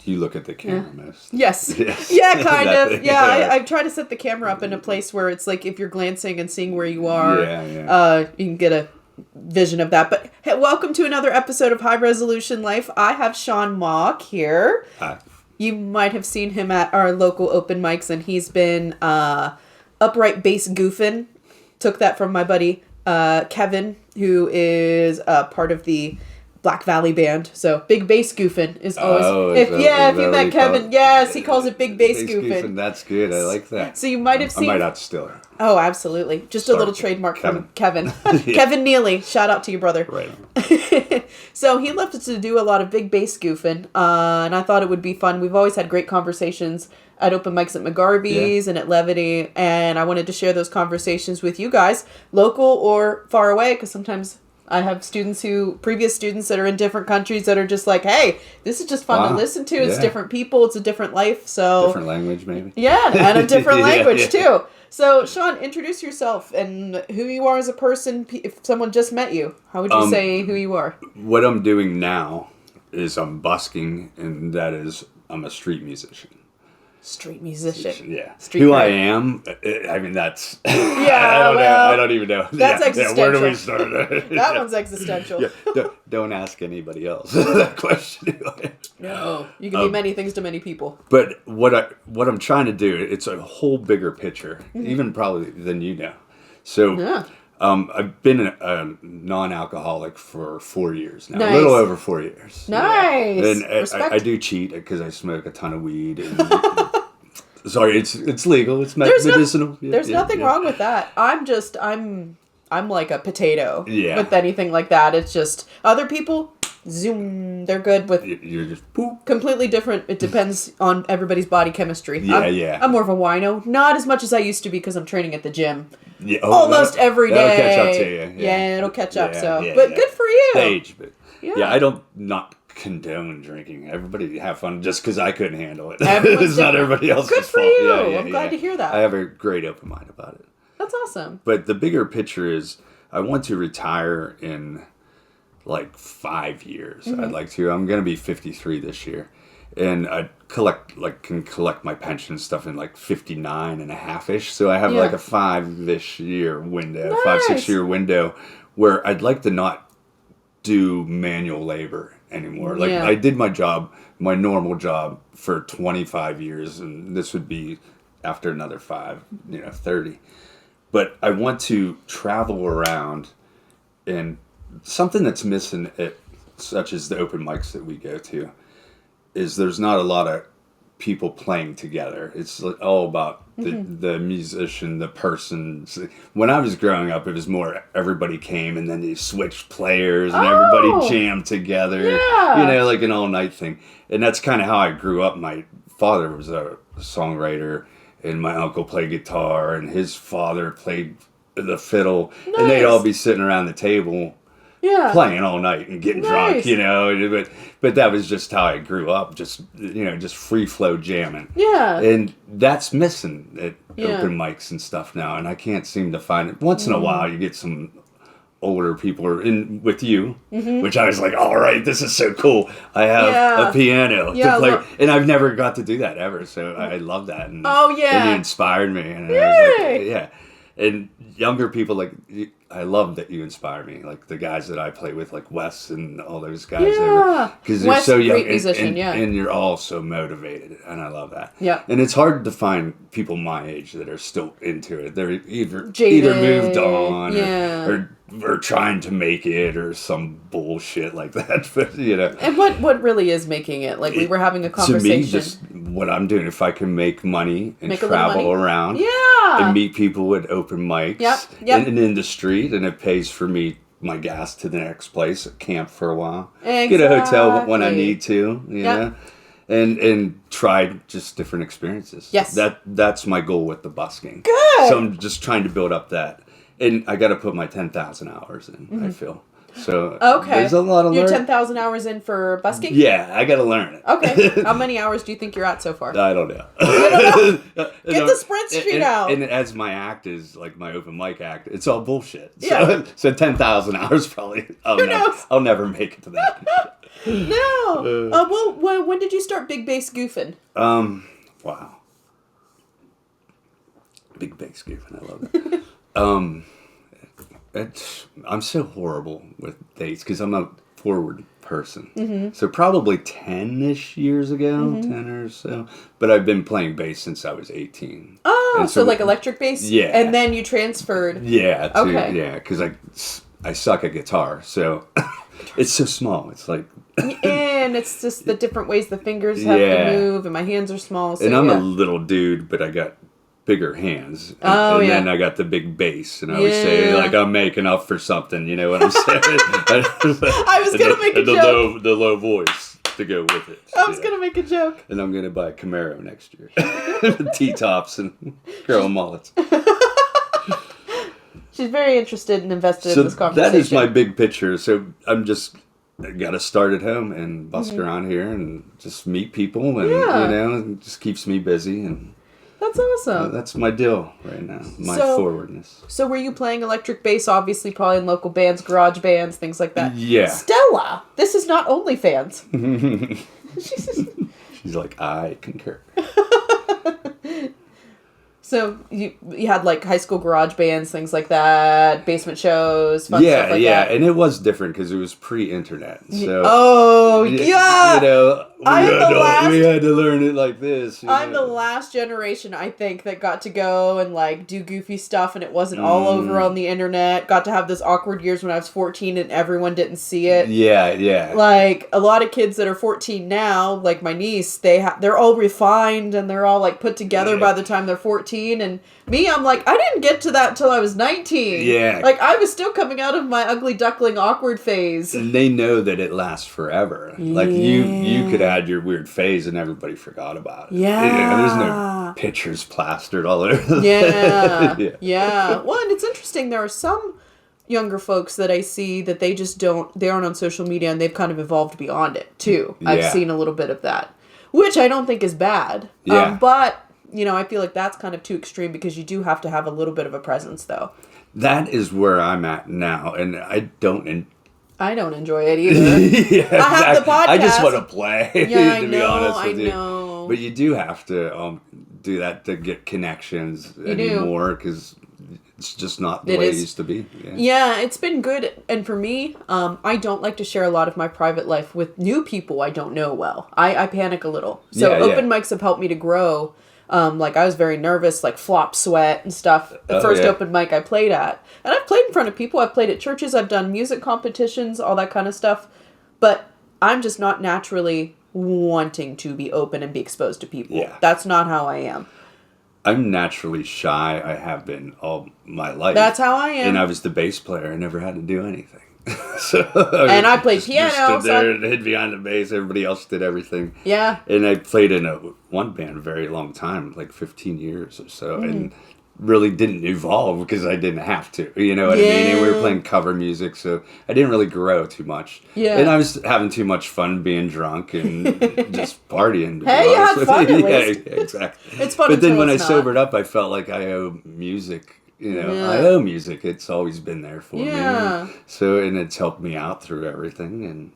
You look at the camera most. Yes. Yes. Yeah, kind of. Yeah, I try to set the camera up in a place where it's like if you're glancing and seeing where you are, you can get a vision of that. But hey, welcome to another episode of High Resolution Life. I have Shawn Mock here. Hi. You might have seen him at our local open mics, and he's been upright bass goofin. Took that from my buddy Kevin, who is part of the Black Valley band. So big bass goofin is always if you met Kevin, yes, he calls it big bass goofin. That's good. I like that. So you might have seen. I might have to steal it. Oh, absolutely. Just a little trademark from Kevin. Kevin Neely. Shout out to your brother. Right. So he left us to do a lot of big bass goofing, and I thought it would be fun. We've always had great conversations at open mics at McGarvey's and at Levity, and I wanted to share those conversations with you guys, local or far away, because sometimes I have previous students that are in different countries that are just like, hey, this is just fun to listen to. It's different people. It's a different life. So different language, maybe. Yeah, and a different language, too. So, Shawn, introduce yourself and who you are as a person. If someone just met you, how would you say who you are? What I'm doing now is I'm busking, and that is I'm a street musician. Street musician. Yeah. Street Who cred. I am, I mean, that's... Yeah, I don't even know. That's existential. Where do we start? That one's existential. Don't ask anybody else that question. No. You can be many things to many people. But what I'm trying to do, it's a whole bigger picture, even probably than you know. So I've been a non-alcoholic for 4 years now. Nice. A little over 4 years. Nice. Yeah. And I do cheat because I smoke a ton of weed. And sorry, it's legal. It's medicinal. There's nothing wrong with that. I'm like a potato with anything like that. It's just other people, zoom, they're good with. You're just poop. Completely different. It depends on everybody's body chemistry. I'm more of a wino. Not as much as I used to be because I'm training at the gym. Yeah, almost every day. That'll catch up to you. Yeah, it'll catch up. But good for you. Age, but I don't not condone drinking. Everybody have fun just because I couldn't handle it. It's not everybody else's fault. Good for you. I'm glad to hear that. I have a great open mind about it. That's awesome. But the bigger picture is I want to retire in like 5 years. I'd like to. I'm going to be 53 this year. And I can collect my pension stuff in like 59 and a half-ish. So I have like a 5-ish year window, Nice. 5-6 year window where I'd like to not do manual labor anymore. Like I did my normal job for 25 years, and this would be after another 5, 30. But I want to travel around, and something that's missing at such as the open mics that we go to is there's not a lot of people playing together. It's all about the musician, the person. When I was growing up, it was more everybody came and then they switched players and everybody jammed together. Yeah. Like an all-night thing. And that's kind of how I grew up. My father was a songwriter, and my uncle played guitar, and his father played the fiddle. Nice. And they'd all be sitting around the table playing all night and getting drunk, but that was just how I grew up, just free flow jamming. Yeah. And that's missing at open mics and stuff now, and I can't seem to find it. Once in a while you get some older people in with you, which I was like, all right, this is so cool. I have a piano to play, and I've never got to do that ever, so I love that. And, and you inspired me, and I was like, and younger people, I love that you inspire me, like the guys that I play with, like Wes and all those guys. Because they're so young, great musician, and you're all so motivated, and I love that. Yeah. And it's hard to find people my age that are still into it. They're either Jaded, moved on or trying to make it or some bullshit like that. But And what really is making it? Like we were having a conversation. To me, just what I'm doing, if I can make money and travel around and meet people at open mics and in the street, and it pays for me my gas to the next place, camp for a while, get a hotel when I need to, and try just different experiences. Yes. That's my goal with the busking. Good. So I'm just trying to build up that. And I got to put my 10,000 hours in, I feel. So there's a lot of You're 10,000 hours in for busking? Yeah, I got to learn it. Okay. How many hours do you think you're at so far? I don't know. Get the spreadsheet out. And as my act is, like my open mic act, it's all bullshit. So 10,000 hours probably. Who knows? I'll never make it to that. No. Well, when did you start big bass goofing? Wow. Big bass goofing. I love it. I'm so horrible with dates because I'm a forward person. Mm-hmm. So probably 10-ish years ago, 10 or so. But I've been playing bass since I was 18. Oh, so like electric bass? Yeah. And then you transferred? Yeah. Okay. Yeah, because I suck at guitar, so it's so small. It's like... And it's just the different ways the fingers have to move, and my hands are small. So and I'm a little dude, but I got bigger hands. And then I got the big bass, and I always say, like, I'm making up for something, you know what I'm saying? I was going to make a joke. The low voice to go with it. I was going to make a joke. And I'm going to buy a Camaro next year. T-tops and girl mullets. She's very interested and invested in this conversation. That is my big picture. So I got to start at home and busk around here and just meet people, and you know, it just keeps me busy, and that's awesome. That's my deal right now. My forwardness. So were you playing electric bass? Obviously, probably in local bands, garage bands, things like that. Yeah. Stella, this is not OnlyFans. She's like, I concur. So you had like high school garage bands, things like that, basement shows, fun stuff like that. And it was different because it was pre-internet. So yeah, you know, we had to learn it like this. I'm the last generation, I think, that got to go and like do goofy stuff, and it wasn't all over on the internet. Got to have those awkward years when I was 14 and everyone didn't see it. Yeah. Like a lot of kids that are 14 now, like my niece, they're all refined and they're all like put together by the time they're 14. And me, I'm like, I didn't get to that till I was 19. Yeah. Like, I was still coming out of my ugly duckling awkward phase. And they know that it lasts forever. Yeah. Like, you could add your weird phase and everybody forgot about it. Yeah. There's no pictures plastered all over. Yeah. Well, and it's interesting. There are some younger folks that I see that they just they aren't on social media, and they've kind of evolved beyond it, too. I've seen a little bit of that, which I don't think is bad. Yeah. But... you know, I feel like that's kind of too extreme because you do have to have a little bit of a presence, though. That is where I'm at now, and I don't enjoy it either. I have the podcast. I just want to play, to be honest with you. I know. But you do have to do that to get connections anymore, because it's just not the way it used to be. Yeah, it's been good. And for me, I don't like to share a lot of my private life with new people I don't know well. I panic a little. So open mics have helped me to grow. Like I was very nervous, like flop sweat and stuff. The first open mic I played at. And I've played in front of people. I've played at churches. I've done music competitions, all that kind of stuff. But I'm just not naturally wanting to be open and be exposed to people. Yeah. That's not how I am. I'm naturally shy. I have been all my life. That's how I am. And I was the bass player. I never had to do anything. And I played piano. Just stood there and hid behind the bass. Everybody else did everything. Yeah. And I played in one band a very long time, like 15 years or so, and really didn't evolve because I didn't have to. You know what I mean? And we were playing cover music, so I didn't really grow too much. Yeah. And I was having too much fun being drunk and just partying. Hey, you had fun at least. Yeah, exactly. It's fun. But then when I sobered up, I felt like I owe music. You know, I owe music. It's always been there for me. And it's helped me out through everything. And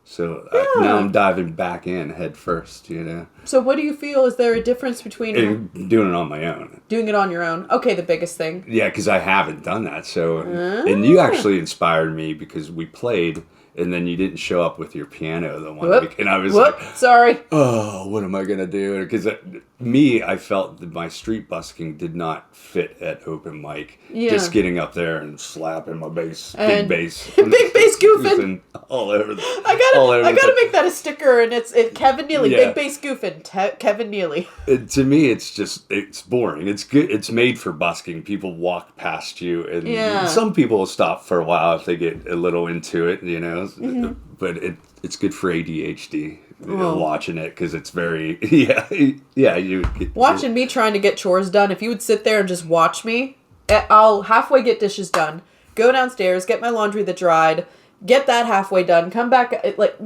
so now I'm diving back in head first, you know. So what do you feel? Is there a difference between... doing it on my own. Doing it on your own. Okay, the biggest thing. Yeah, because I haven't done that. So, and you actually inspired me because we played... and then you didn't show up with your piano the one week. And I was like... sorry. Oh, what am I going to do? Because I felt that my street busking did not fit at open mic. Yeah. Just getting up there and slapping my bass, big bass. Big bass goofing. All over I gotta make that a sticker, and it's Kevin Neely, big bass goofing, Kevin Neely. To me, it's boring. It's good. It's made for busking. People walk past you, and some people will stop for a while if they get a little into it, you know. But it's good for ADHD watching it because it's very watching me trying to get chores done. If you would sit there and just watch me, I'll halfway get dishes done, go downstairs, get my laundry that dried, get that halfway done, come back, like,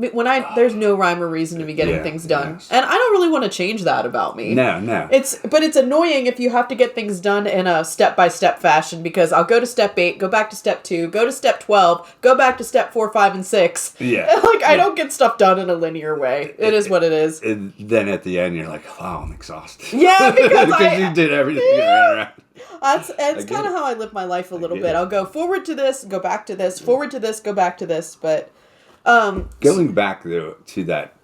there's no rhyme or reason to me getting things done. Yes. And I don't really want to change that about me. No. But it's annoying if you have to get things done in a step-by-step fashion, because I'll go to step 8, go back to step 2, go to step 12, go back to step 4, 5, and 6. Yeah. Like, I don't get stuff done in a linear way. It is what it is. And then at the end, you're like, wow, I'm exhausted. Yeah, because you did everything. Yeah. It's kind of how I live my life a little bit. I'll go forward to this, go back to this, forward to this, go back to this. But going back though to that,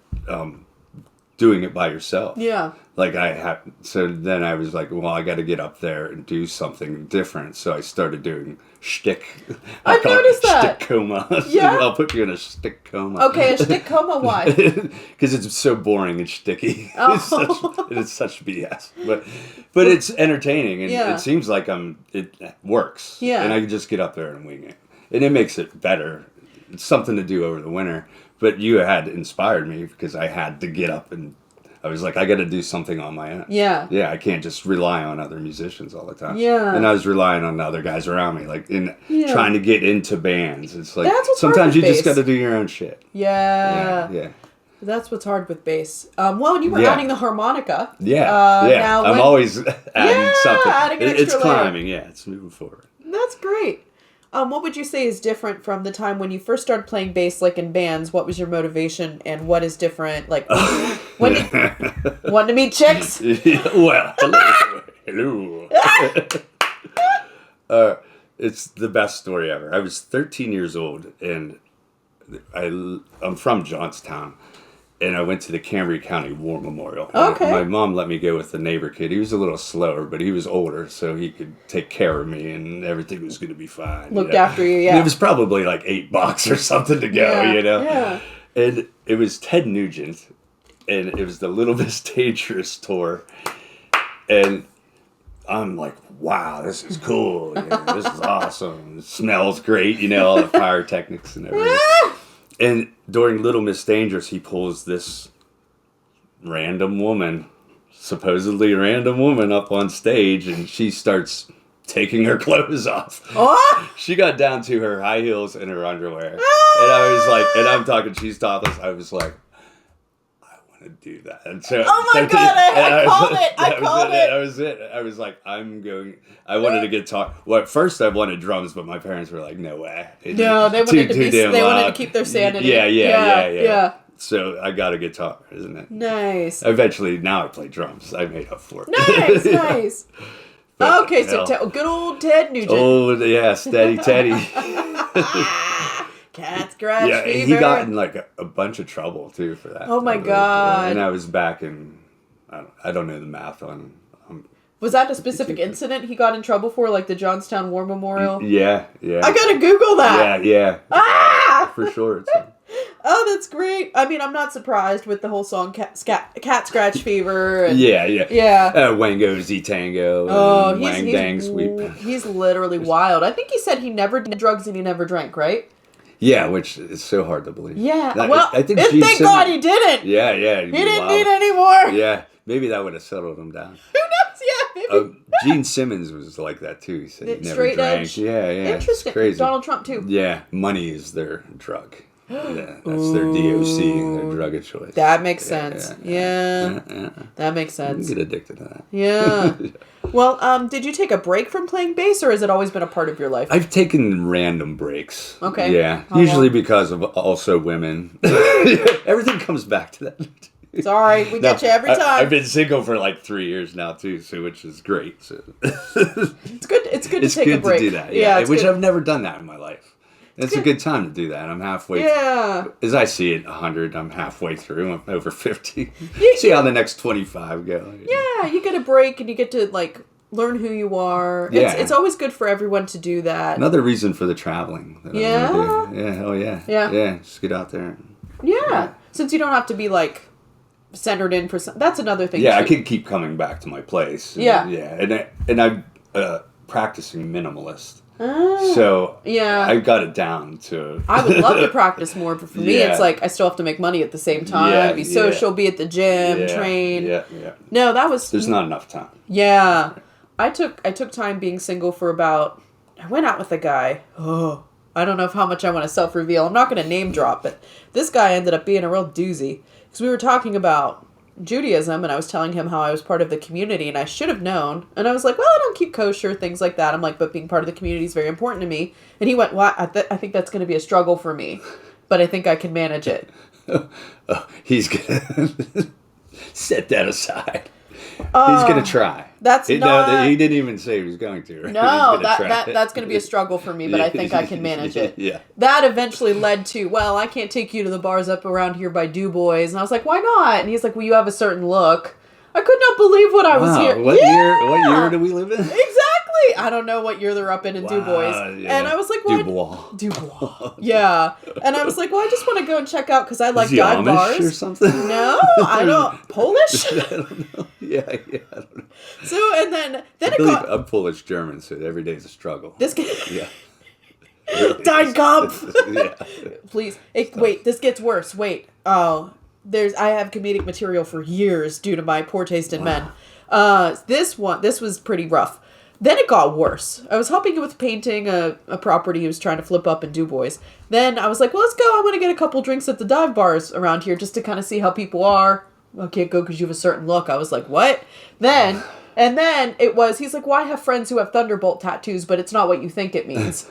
doing it by yourself. Yeah. Like so then I was like, well, I got to get up there and do something different. So I started doing shtick. I've noticed that. Shtick coma. Yeah. I'll put you in a shtick coma. Okay, a shtick coma. Why? Because it's so boring and shticky. Oh. It's such BS. But it's entertaining, and it seems like it works. Yeah. And I can just get up there and wing it, and it makes it better. It's something to do over the winter. But you had inspired me because I had to get up, and I was like, I got to do something on my own. Yeah. Yeah, I can't just rely on other musicians all the time. Yeah. And I was relying on other guys around me, like trying to get into bands. It's like sometimes you just got to do your own shit. Yeah. Yeah. That's what's hard with bass. Well, and you were adding the harmonica. Yeah. Now I'm always adding something. Adding an extra it's climbing. Yeah, it's moving forward. That's great. What would you say is different from the time when you first started playing bass, like in bands? What was your motivation, and what is different? Like, when did want to meet chicks? Well, hello. It's the best story ever. I was 13 years old, and I'm from Johnstown, and I went to the Cambria County War Memorial. Okay. My mom let me go with the neighbor kid. He was a little slower, but he was older, so he could take care of me, and everything was going to be fine. Looked after you, yeah. And it was probably like $8 or something to go, Yeah. And it was Ted Nugent, and it was the Little Miss Dangerous tour, and I'm like, wow, this is cool. This is awesome. It smells great, all the pyrotechnics and everything. And during Little Miss Dangerous, he pulls this supposedly random woman up on stage, and she starts taking her clothes off. Oh! She got down to her high heels and her underwear. And I was like, and I'm talking, she's topless. I was like, I want to do that. And so, oh my God, I called it. I called it. That was it. I was like, I wanted to guitar. Well, at first I wanted drums, but my parents were like, no way. No, they wanted to keep their sanity. Yeah. So I got a guitar, isn't it? Nice. Eventually, now I play drums. I made up for Nice, it. nice. But, okay, so good old Ted Nugent. Oh, yeah, Steady Teddy. Cat scratch fever. He got in like a bunch of trouble too for that. Oh my God. And I was back in, I don't know the math on. Was that a specific incident he got in trouble for, like the Johnstown War Memorial? Yeah. I gotta Google that. Yeah. Ah! For sure. Oh, that's great. I mean, I'm not surprised with the whole song Cat Scratch Fever. And, yeah. Wango Z Tango. Oh, Wang Dang Sweep. He's literally wild. I think he said he never did drugs and he never drank, right? Yeah, which is so hard to believe. Yeah. I think thank God he didn't. Yeah. He didn't need any more. Yeah. Maybe that would have settled him down. Who knows? Yeah, maybe. Gene Simmons was like that too. He said he never straight drank. Edge. Yeah. Interesting. It's crazy. Donald Trump too. Yeah, money is their drug. Yeah, that's their DOC, their drug of choice. That makes sense. Yeah. That makes sense. You get addicted to that. Yeah. Well, did you take a break from playing bass, or has it always been a part of your life? I've taken random breaks. Okay. Yeah, usually because of also women. Everything comes back to that. Sorry, we get you every time. I've been single for like 3 years now too, so which is great. So it's good. It's good to take a break. It's good to do that. Yeah, which I've never done that in my life. It's a good time to do that. I'm halfway. Yeah. As I see it, 100. I'm halfway through. I'm over 50. See how the next 25 go. Yeah, you get a break and you get to like learn who you are. Yeah. It's always good for everyone to do that. Another reason for the traveling. That I want to do. Yeah. Hell yeah. Yeah. Just get out there. Yeah. Since you don't have to be like centered in for that's another thing. Yeah, too. I can keep coming back to my place. Yeah. And I'm practicing minimalist. So I got it down to. I would love to practice more, but for me, it's like I still have to make money at the same time. Be social, be at the gym, train. Yeah. No, that was. There's not enough time. Yeah, I took time being single for about. I went out with a guy. Oh, I don't know how much I want to self-reveal. I'm not going to name drop, but this guy ended up being a real doozy. Because we were talking about Judaism, and I was telling him how I was part of the community, and I should have known. And I was like, well, I don't keep kosher, things like that. I'm like, but being part of the community is very important to me. And he went, well, I think that's going to be a struggle for me, but I think I can manage it. He's going to set that aside. He's going to try. No, he didn't even say he was going to. Right? No, that's going to be a struggle for me, but I think I can manage it. Yeah. That eventually led to, well, I can't take you to the bars up around here by Du Bois. And I was like, why not? And he's like, well, you have a certain look. I could not believe what I was here. What year do we live in? Exactly. I don't know what year they're up in Du Bois. Yeah. And I was like, what? Du Bois. Yeah. And I was like, well, I just want to go and check out because I like dive bars. Or something? No, I don't. Polish? I don't know. Yeah, I don't know. So, and then it got... I'm Polish German, so every day is a struggle. Yeah. Dein Kampf. Yeah. Please. Wait, this gets worse. Wait. Oh. I have comedic material for years due to my poor taste in men. This was pretty rough. Then it got worse. I was helping him with painting a property he was trying to flip up in Du Bois. Then I was like, well, let's go. I want to get a couple drinks at the dive bars around here just to kind of see how people are. I can't go because you have a certain look. I was like, what? Then he's like, well, I have friends who have Thunderbolt tattoos, but it's not what you think it means.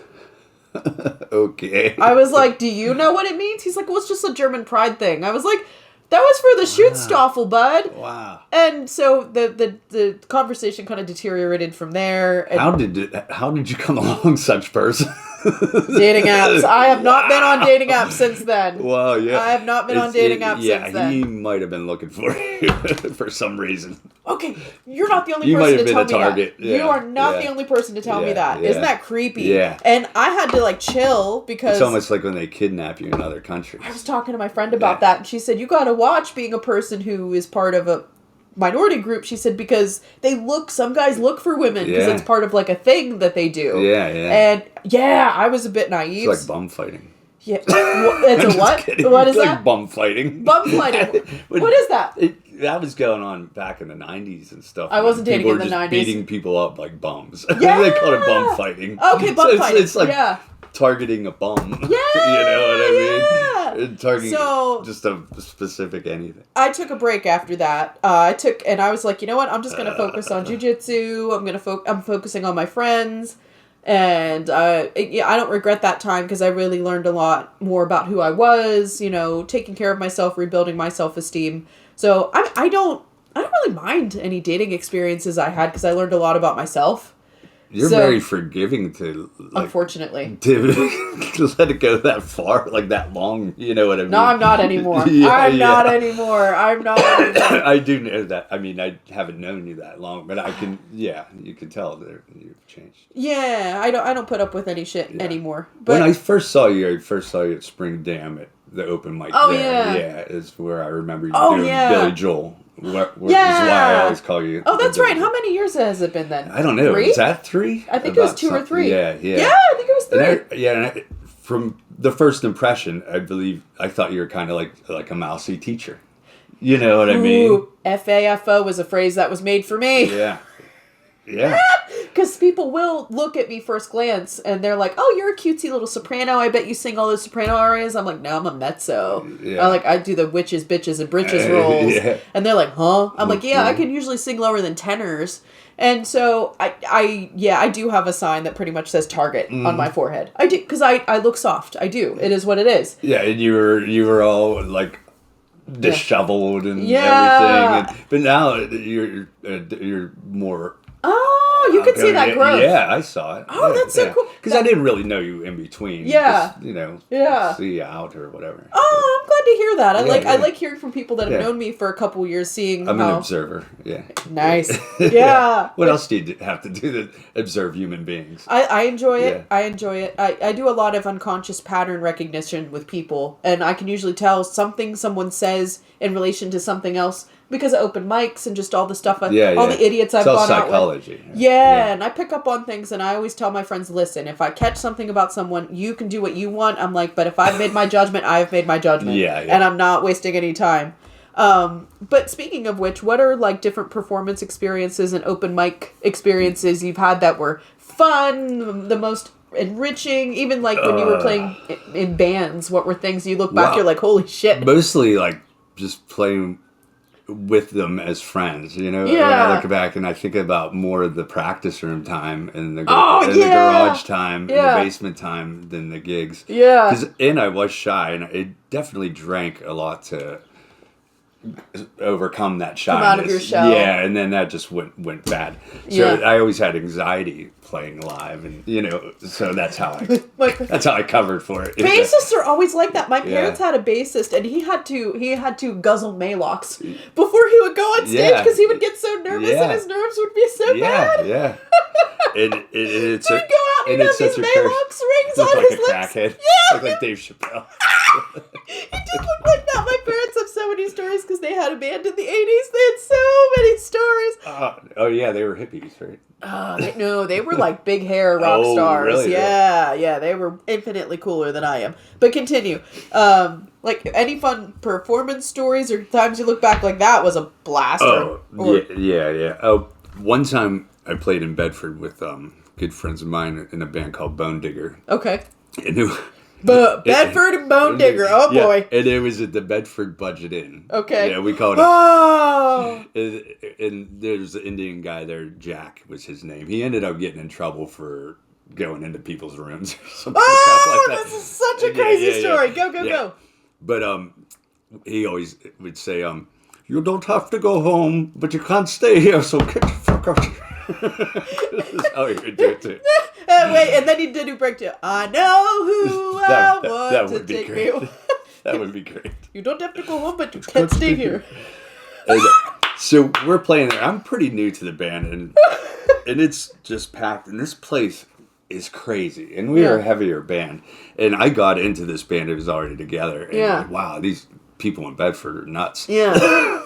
Okay. I was like, do you know what it means? He's like, well, it's just a German pride thing. I was like, that was for the Schutzstaffel, bud. Wow. And so the conversation kind of deteriorated from there. And how did you come along such person? Dating apps. I have not been on dating apps since then. Well, yeah. I have not been on dating apps since then. Yeah, he might have been looking for you for some reason. Okay, you're not the only person to tell me that. Yeah. You are not the only person to tell me that. Yeah. Isn't that creepy? Yeah. And I had to chill because... It's almost like when they kidnap you in other countries. I was talking to my friend about that, and she said, you got to watch being a person who is part of a minority group. She said, because some guys look for women because it's part of a thing that they do. Yeah. And I was a bit naive. It's like bum fighting. Yeah. It's a what? Kidding. What is it's that? like bum fighting. Bum fighting. What is that? That was going on back in the 90s and stuff. I wasn't dating in the 90s. People were just beating people up like bums. Yeah. They called it bum fighting. Okay, bum fighting. It's like targeting a bum. Yeah. You know what I mean? Targeting just a specific anything. I took a break after that. And I was like, you know what? I'm just going to focus on jiu-jitsu. I'm focusing on my friends. And I don't regret that time because I really learned a lot more about who I was, taking care of myself, rebuilding my self-esteem. So I don't really mind any dating experiences I had because I learned a lot about myself. You're very forgiving to unfortunately to let it go that far, that long. You know what I mean? No, I'm not anymore. I'm not anymore. I do know that. I mean, I haven't known you that long, but I can. Yeah, you can tell that you've changed. Yeah, I don't put up with any shit anymore. But when I first saw you at Spring Dam at the open mic. Oh there. yeah, is where I remember you doing Billy Joel. Which is why I always call you. Oh, that's right. How many years has it been then? I don't know. 3? Is that 3? I think it was 2 or 3. Yeah. Yeah, I think it was 3. And from the first impression, I believe I thought you were kind of like a mousy teacher. You know what I mean? FAFO was a phrase that was made for me. Yeah. Yeah. Because people will look at me first glance and they're like, oh, you're a cutesy little soprano. I bet you sing all those soprano arias. I'm like, no, I'm a mezzo. Yeah. I do the witches, bitches, and britches rolls. Yeah. And they're like, huh? I'm like, yeah, I can usually sing lower than tenors. And so I do have a sign that pretty much says target on my forehead. I do, because I look soft. I do. It is what it is. Yeah, and you were all disheveled and everything. But now you're more. Oh, you could see that growth. Yeah, I saw it. Oh, that's so cool. Because I didn't really know you in between. Yeah. Just, see you out or whatever. Oh, I'm glad to hear that. I like hearing from people that have known me for a couple years, seeing I'm an observer. Yeah. Nice. Yeah. What else do you have to do to observe human beings? I enjoy it. Yeah. I enjoy it. I do a lot of unconscious pattern recognition with people, and I can usually tell something someone says in relation to something else because of open mics and just all the stuff, all the idiots I've gone out with. Yeah, and I pick up on things, and I always tell my friends, listen, if I catch something about someone, you can do what you want. I'm like, but if I've made my judgment, I've made my judgment. Yeah. And I'm not wasting any time. But speaking of which, what are different performance experiences and open mic experiences you've had that were fun, the most enriching? Even like when you were playing in bands, what were things you look back, you're like, holy shit. Mostly like just playing with them as friends, you know. Yeah. When I look back and I think about more of the practice room time and the yeah. the garage time Yeah. and the basement time than the gigs. Yeah. And I was shy, and it definitely drank a lot to overcome that shyness. Come out of your shell. Yeah, and then that just went bad. So I always had anxiety playing live, and you know, so that's how I covered for it. Bassists are always like that. My parents had a bassist, and he had to guzzle Maalox before he would go on stage because he would get so nervous and his nerves would be so bad. Yeah. And it's he'd go out and have these Maalox rings on like his a lips. crackhead. Yeah, Like Dave Chappelle. He did look like that. My parents have so many stories because they had a band in the 80s. They had so many stories. Oh yeah, they were hippies, right? No, they were like big hair rock stars. Really? Yeah, they were infinitely cooler than I am. But continue. Like any fun performance stories or times you look back like that was a blast. Yeah. Oh, one time I played in Bedford with good friends of mine in a band called Bone Digger. Okay. And it, Bedford and Bone Digger. Oh boy. And it was at the Bedford Budget Inn. Okay. Yeah, we called it. Oh. And there's an Indian guy there, Jack was his name. He ended up getting in trouble for going into people's rooms or something like that. This is such a crazy story. Go. But he always would say, you don't have to go home, but you can't stay here, so get the fuck out. That's how he would do it too. Wait, and then he did break to I know who I want to take me. That would be great. You don't have to go home, but you can't stay here. And, so we're playing there. I'm pretty new to the band, and it's just packed, and this place is crazy. And we are a heavier band, and I got into this band. It was already together. And like, wow, these people in Bedford are nuts. Yeah.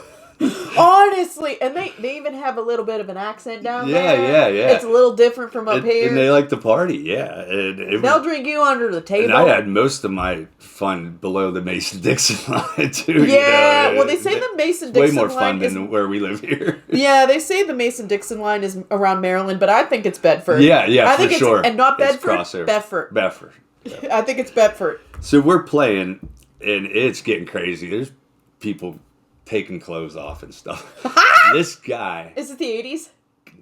Honestly, and they even have a little bit of an accent down there. Yeah. It's a little different from up here. And they like to party, and they'll drink you under the table. And I had most of my fun below the Mason-Dixon line, too. Yeah, well, they say the Mason-Dixon line way more fun than where we live here. Yeah, they say the Mason-Dixon line is around Maryland, but I think it's Bedford. Yeah, I think for sure. And not Bedford, Bedford. Yeah. I think it's Bedford. So we're playing, and it's getting crazy. There's people taking clothes off and stuff. This guy... Is it the 80s?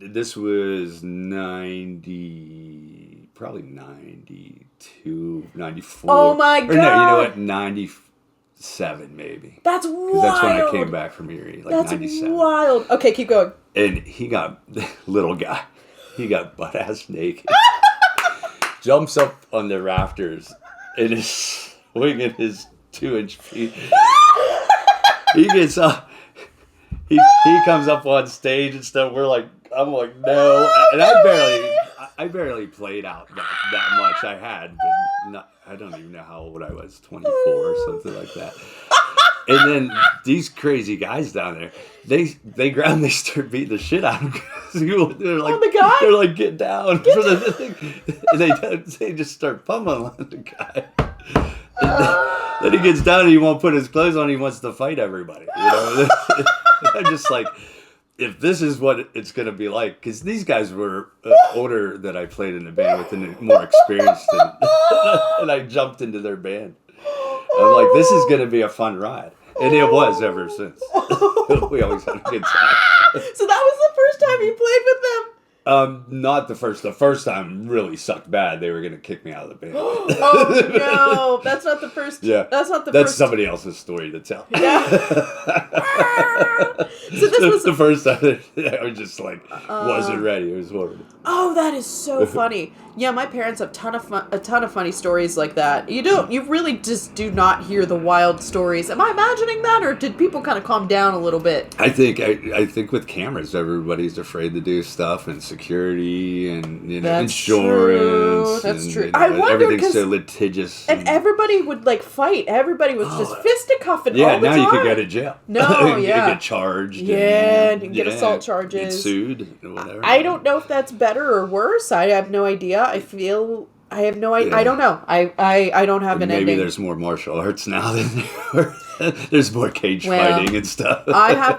This was 90... Probably 92, 94. Oh my God! Or no, you know what? 97 maybe. That's wild! That's when I came back from Erie, like That's 97. Wild. Okay, keep going. And he got... Little guy. He got butt-ass naked. Jumps up on the rafters and is swinging his 2-inch feet. He gets up. He comes up on stage and stuff. I'm like, no. And I barely played out that much. I had, but I don't even know how old I was, 24 or something like that. And then these crazy guys down there, they grab and they start beating the shit out of him. They're like, the guy? They're like, get down. For the thing. And they just start pummeling the guy. Then he gets down and he won't put his clothes on. He wants to fight everybody. You know? I'm just like, if this is what it's going to be like, because these guys were older that I played in the band with and more experienced, and I jumped into their band. I'm like, this is going to be a fun ride. And it was ever since. We always had a good time. So that was the first time you played with them? Not the first. The first time really sucked bad. They were going to kick me out of the band. Oh, no. That's not the first. Yeah. That's not the That's first. somebody else's story to tell. Yeah. So this was the first time I was just like, wasn't ready. It was horrible. Oh, that is so funny. Yeah, my parents have a ton of funny stories like that. You really just do not hear the wild stories. Am I imagining that, or did people kind of calm down a little bit? I think with cameras, everybody's afraid to do stuff, and security, and insurance. That's true. I wonder, everything's so litigious, and everybody would like fight. Everybody was just fisticuffing all the time. Now you could go to jail. No, you get charged. Yeah, and get assault charges. Get sued, and whatever. I don't know if that's better or worse. I have no idea. I have no idea. I don't know. I don't have an ending. Maybe there's more martial arts now than there were. There's more cage fighting and stuff. I have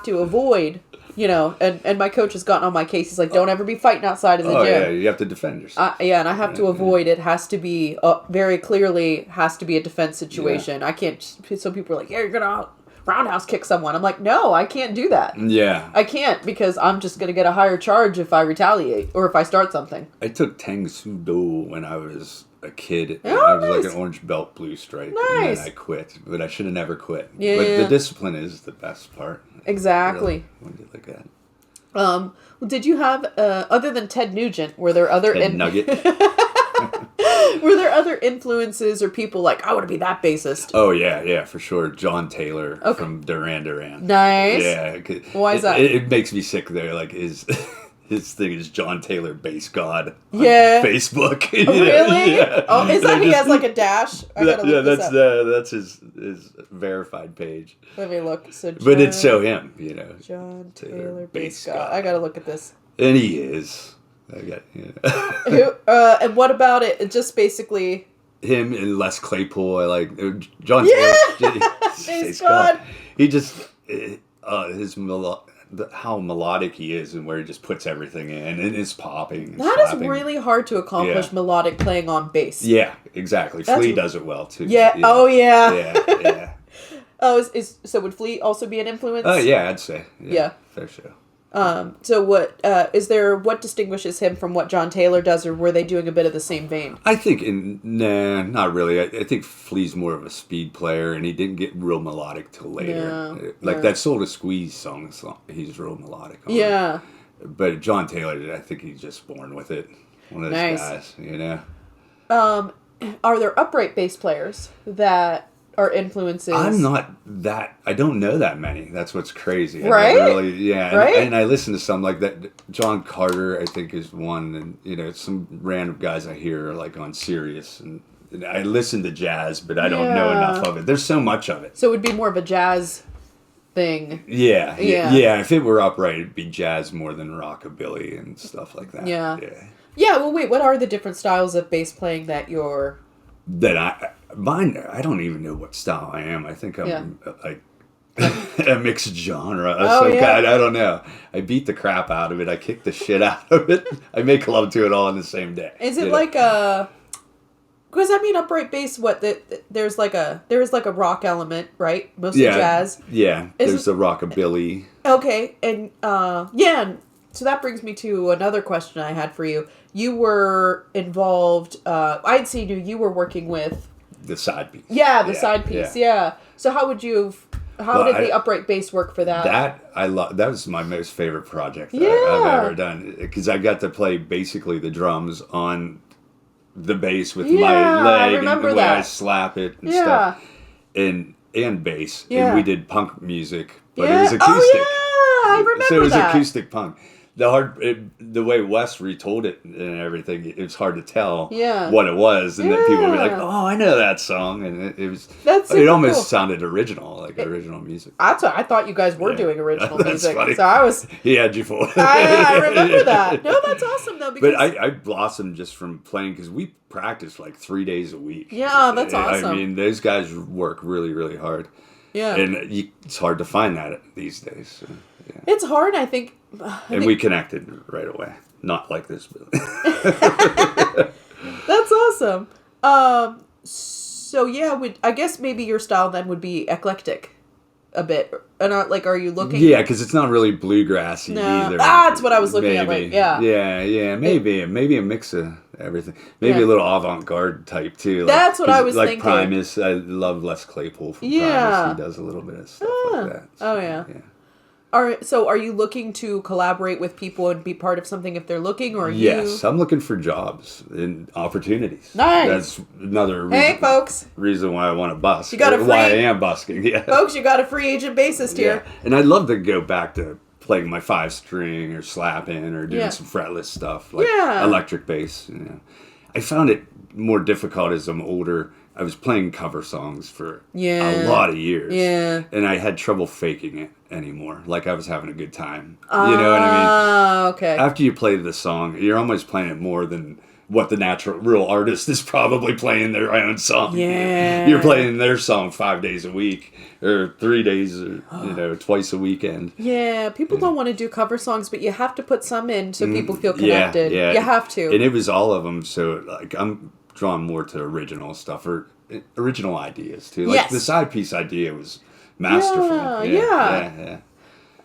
to avoid and my coach has gotten on my case. He's like, don't ever be fighting outside of the gym. Yeah, you have to defend yourself. And I have to avoid it. Has to be very clearly has to be a defense situation. I can't. Some people are like, yeah, you're gonna roundhouse kick someone. I'm like, no, I can't do that. Yeah, I can't because I'm just gonna get a higher charge if I retaliate or if I start something. I took Tang Soo Do when I was a kid. Oh, I was nice. like an orange belt, blue stripe, Nice. and then I quit. But I should have never quit. Yeah. But the discipline is the best part. Exactly. Really, when you look at it. Well, did you have other than Ted Nugent? Were there other Nugget. were there other influences or people like I want to be that bassist? Oh yeah, for sure. John Taylor from Duran Duran. Nice. Yeah. Why is that? It makes me sick there. Like his thing is John Taylor Bass God on Facebook. Oh, really? Yeah. Oh, is that he has like a dash? I gotta look this up. That's his verified page. Let me look. So But it's so him, John Taylor Bass Bass God. God. I gotta look at this. And he is. I got Who? And what about it? It just basically him and Les Claypool. I like John Yeah! Taylor. Bass God. He just how melodic he is and where he just puts everything in and is popping. And that slapping. is really hard to accomplish melodic playing on bass. Yeah, exactly. Flea does it well too. Yeah. Oh yeah. Yeah. Oh, so would Flea also be an influence? Oh yeah, I'd say. Yeah. Fair show. So what what distinguishes him from what John Taylor does, or were they doing a bit of the same vein? I think not really. I think Flea's more of a speed player, and he didn't get real melodic till later. That Soul to Squeeze song, he's real melodic on. Yeah. But John Taylor, I think he's just born with it. One of those guys, Are there upright bass players that are influences? I don't know that many. That's what's crazy. Right? And I listen to some like that. John Carter, I think, is one. And, some random guys I hear like on Sirius. And I listen to jazz, but I don't know enough of it. There's so much of it. So it would be more of a jazz thing. Yeah. If it were upright, it'd be jazz more than rockabilly and stuff like that. Yeah. Well, wait, what are the different styles of bass playing that you're... I don't even know what style I am. I think I'm like a mixed genre. God, I don't know. I beat the crap out of it. I kick the shit out of it. I make love to it all in the same day. Is it like a... Because upright bass, there's like a rock element, right? Mostly jazz. Yeah, there's a rockabilly. Okay, and so that brings me to another question I had for you. You were involved. I'd seen you were working with the side piece. Yeah, the side piece. Yeah. So how did the upright bass work for that? That was my most favorite project I've ever done, because I got to play basically the drums on the bass with my leg and the way I slap it and stuff, and bass. Yeah. And we did punk music, but it was acoustic. Oh yeah, I remember that. So it was acoustic punk. The way Wes retold it and everything, it was hard to tell what it was, and then people would be like, "Oh, I know that song," and it was. It almost sounded original, like original music. I thought you guys were doing original music, funny. so I was. He had you for it. I remember that. No, that's awesome though. Because... But I blossomed just from playing because we practiced like 3 days a week. Yeah, that's awesome. I mean, those guys work really, really hard. Yeah, and it's hard to find that these days. So, yeah. It's hard, I think. We connected right away. Not like this, but that's awesome. So yeah, I guess maybe your style then would be eclectic, a bit. And are you looking? Yeah, because it's not really bluegrassy either. That's what I was looking at. Like, maybe a mix of everything. Maybe a little avant-garde type too. That's what I was like thinking. Like Primus, I love Les Claypool from Primus. He does a little bit of stuff like that. So, yeah. So are you looking to collaborate with people and be part of something if they're looking, or Yes, I'm looking for jobs and opportunities. Nice. That's another reason why I want to busk. Why I am busking. Yeah. Folks, you got a free agent bassist here. And I'd love to go back to playing my 5-string or slapping or doing some fretless stuff like electric bass. I found it more difficult as I'm older. I was playing cover songs for a lot of years. Yeah. And I had trouble faking it anymore. Like I was having a good time. You know what I mean? Okay. After you play the song, you're almost playing it more than what the real artist is probably playing their own song. Yeah. You're playing their song 5 days a week or 3 days, or, twice a weekend. Yeah, people don't want to do cover songs, but you have to put some in so people feel connected. Yeah. You have to. And it was all of them, so like I'm drawn more to original stuff or original ideas too. Like the side piece idea was masterful. Yeah.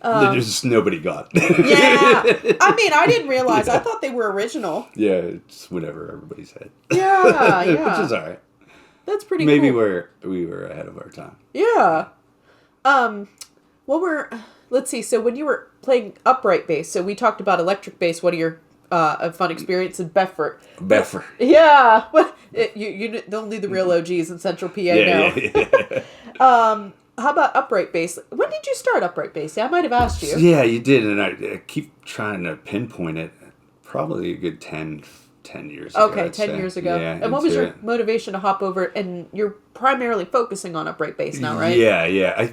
There's nobody got. Yeah. I mean, I didn't realize. I thought they were original. Yeah, it's whatever everybody said. Yeah. Which is all right. That's pretty Maybe cool. we were ahead of our time. Yeah. Let's see. So when you were playing upright bass, so we talked about electric bass. What are your a fun experience in Bedford? Yeah. You only the real OGs in Central PA now. Yeah. How about upright bass? When did you start upright bass? Yeah, I might have asked you. Yeah, you did, and I keep trying to pinpoint it. Probably a good 10 years ago. Okay, 10 years ago. Yeah, and what was your motivation to hop over? And you're primarily focusing on upright bass now, right? Yeah.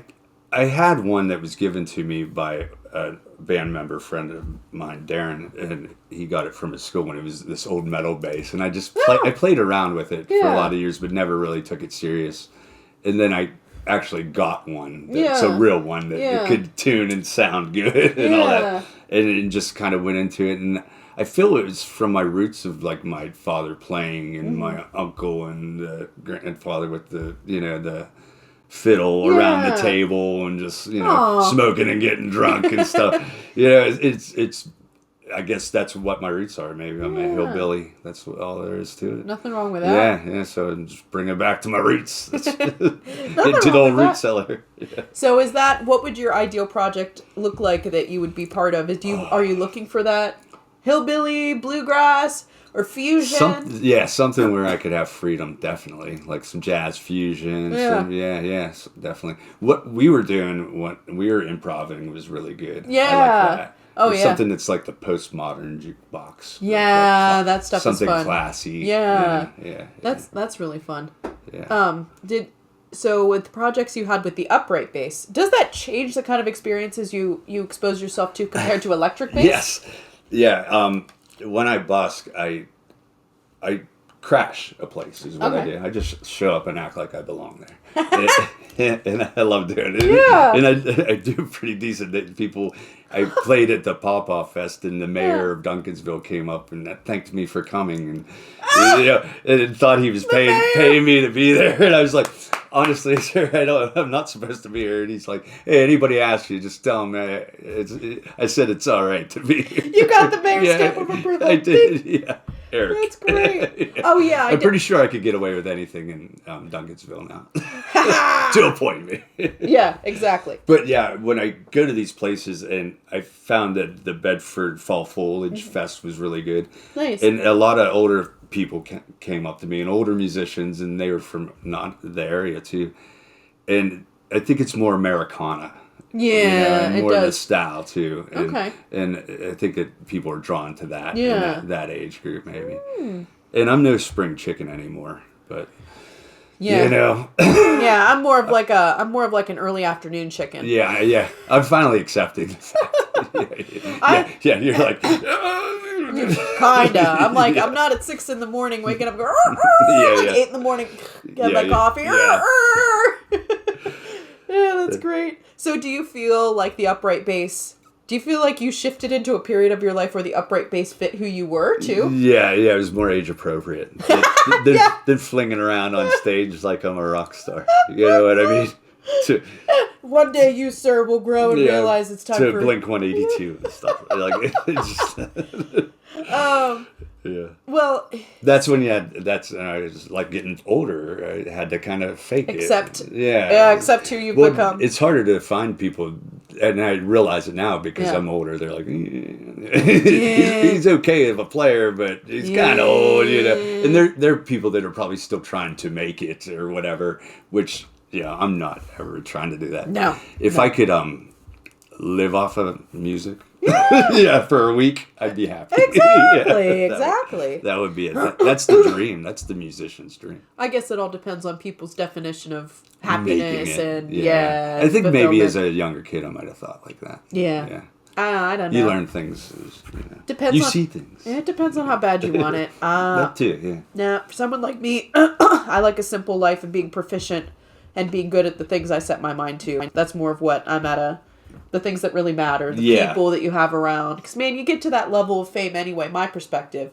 I had one that was given to me by a band member friend of mine, Darren, and he got it from his school when it was this old metal bass. And I just I played around with it for a lot of years, but never really took it serious. And then I actually got one, a real one that could tune and sound good and all that, and it just kind of went into it. And I feel it was from my roots of like my father playing and my uncle and grandfather with the the fiddle around the table and just smoking and getting drunk and stuff. It's I guess that's what my roots are. Maybe I'm a hillbilly. That's all there is to it. Nothing wrong with that. Yeah. So just bring it back to my roots. Into the old root cellar. Yeah. So is that, what would your ideal project look like that you would be part of? Are you looking for that hillbilly, bluegrass, or fusion? Something where I could have freedom, definitely. Like some jazz fusion. Definitely. What we were doing, what we were improvising was really good. Yeah. I like that. Something that's like the postmodern jukebox. Yeah, that stuff is fun. Something classy. Yeah. That's really fun. Yeah. So with the projects you had with the upright bass, does that change the kind of experiences you expose yourself to compared to electric bass? Yes. Yeah. When I busk, I crash a place is what I do. I just show up and act like I belong there. And I love doing it. Yeah. And I do pretty decent. People, I played at the Pawpaw Fest, and the mayor of Duncansville came up and thanked me for coming, and thought he was paying me to be there. And I was like, honestly, sir, I'm not supposed to be here. And he's like, hey, anybody asks you, just tell them. I said it's all right to be here. You got the mayor's stamp of approval. I did, yeah. Eric. That's great. Oh, yeah. I'm pretty sure I could get away with anything in Duncansville now. To a point, Yeah, exactly. But yeah, when I go to these places, and I found that the Bedford Fall Foliage Fest was really good. Nice. And a lot of older people came up to me, and older musicians, and they were from not the area too. And I think it's more Americana. Yeah, and more it does. the style too. And, okay. And I think that people are drawn to that. Yeah. In that age group maybe. And I'm no spring chicken anymore, but yeah. Yeah, I'm more of like an early afternoon chicken. Yeah. I'm finally accepting the fact. You're like kinda. I'm like, I'm not at 6 a.m. waking up going, like 8 a.m, get my coffee. Yeah, that's great. So do you feel like the upright bass, do you feel like you shifted into a period of your life where the upright bass fit who you were too? Yeah, it was more age appropriate than flinging around on stage like I'm a rock star. You know what I mean? One day you, sir, will grow and realize it's time to for Blink 182 and stuff. Like it's just, yeah. Well, that's when I was like getting older. I had to kind of fake it. Accept who you've become. It's harder to find people, and I realize it now because I'm older. They're like, he's okay as a player, but he's kind of old, And there are people that are probably still trying to make it or whatever. Which, I'm not ever trying to do that. No. If I could live off of music. For a week, I'd be happy. Exactly. That would be it. That's the dream. That's the musician's dream. I guess it all depends on people's definition of happiness and I think maybe as a younger kid, I might have thought like that. Yeah. I don't know. You learn things. Depends. You on, see things. It depends on how bad you want it. That too. Yeah. Now, for someone like me, I like a simple life and being proficient and being good at the things I set my mind to. That's more of what I'm at the things that really matter, the people that you have around. Because, man, you get to that level of fame anyway, my perspective.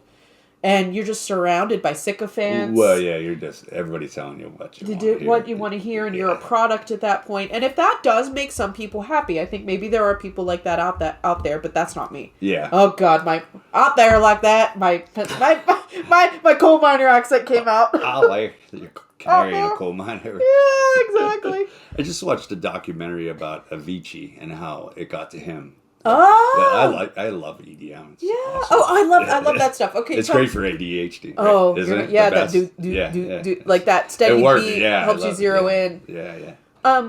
And you're just surrounded by sycophants. Well, yeah, you're just, everybody's telling you what you want to hear. And you're a product at that point. And if that does make some people happy, I think maybe there are people like that out there, but that's not me. Yeah. Oh, God, out there like that, my coal miner accent came out. I like your canary in a coal miner. Yeah, exactly. I just watched a documentary about Avicii and how it got to him. Oh, I love EDM. Yeah. Awesome. Oh, I love that stuff. Okay, it's great for ADHD. Right? Oh, isn't it? Yeah, that do like that steady beat helps you zero in. Yeah.